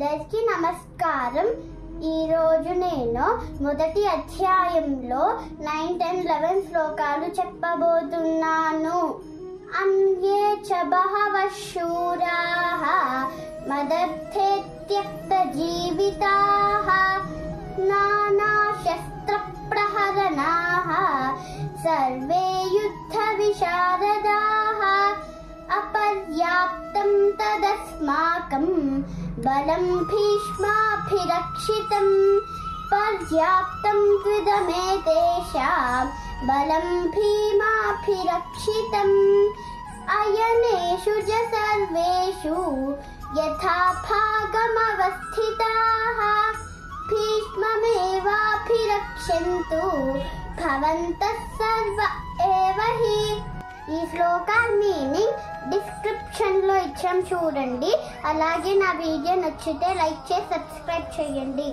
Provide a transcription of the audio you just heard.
అందరికీ నమస్కారం. ఈరోజు నేను మొదటి అధ్యాయంలో 9, 10, 11 శ్లోకాలు చెప్పబోతున్నాను. అన్యే చ బహవః శూరాః మదర్థే త్యక్త జీవితాః నానా శస్త్ర ప్రహరణాః సర్వే యుద్ధ విశారదాః అపర్యాప్తం తదస్మాకం బలం భీష్మాభిరక్షితం పర్యాప్తం త్విదమేతేషాం బలం భీమాభిరక్షితం అయనేషు చ సర్వేషు యథా భాగమవస్థితాః భీష్మమేవాభిరక్షन्तు భవంతః సర్వ ఏవ హి. ఈ శ్లోకాల మీనింగ్ డిస్క్రిప్షన్ లో ఇచ్చాం చూడండి. అలాగే నా వీడియో నచ్చితే లైక్ చేసి సబ్స్క్రైబ్ చేయండి.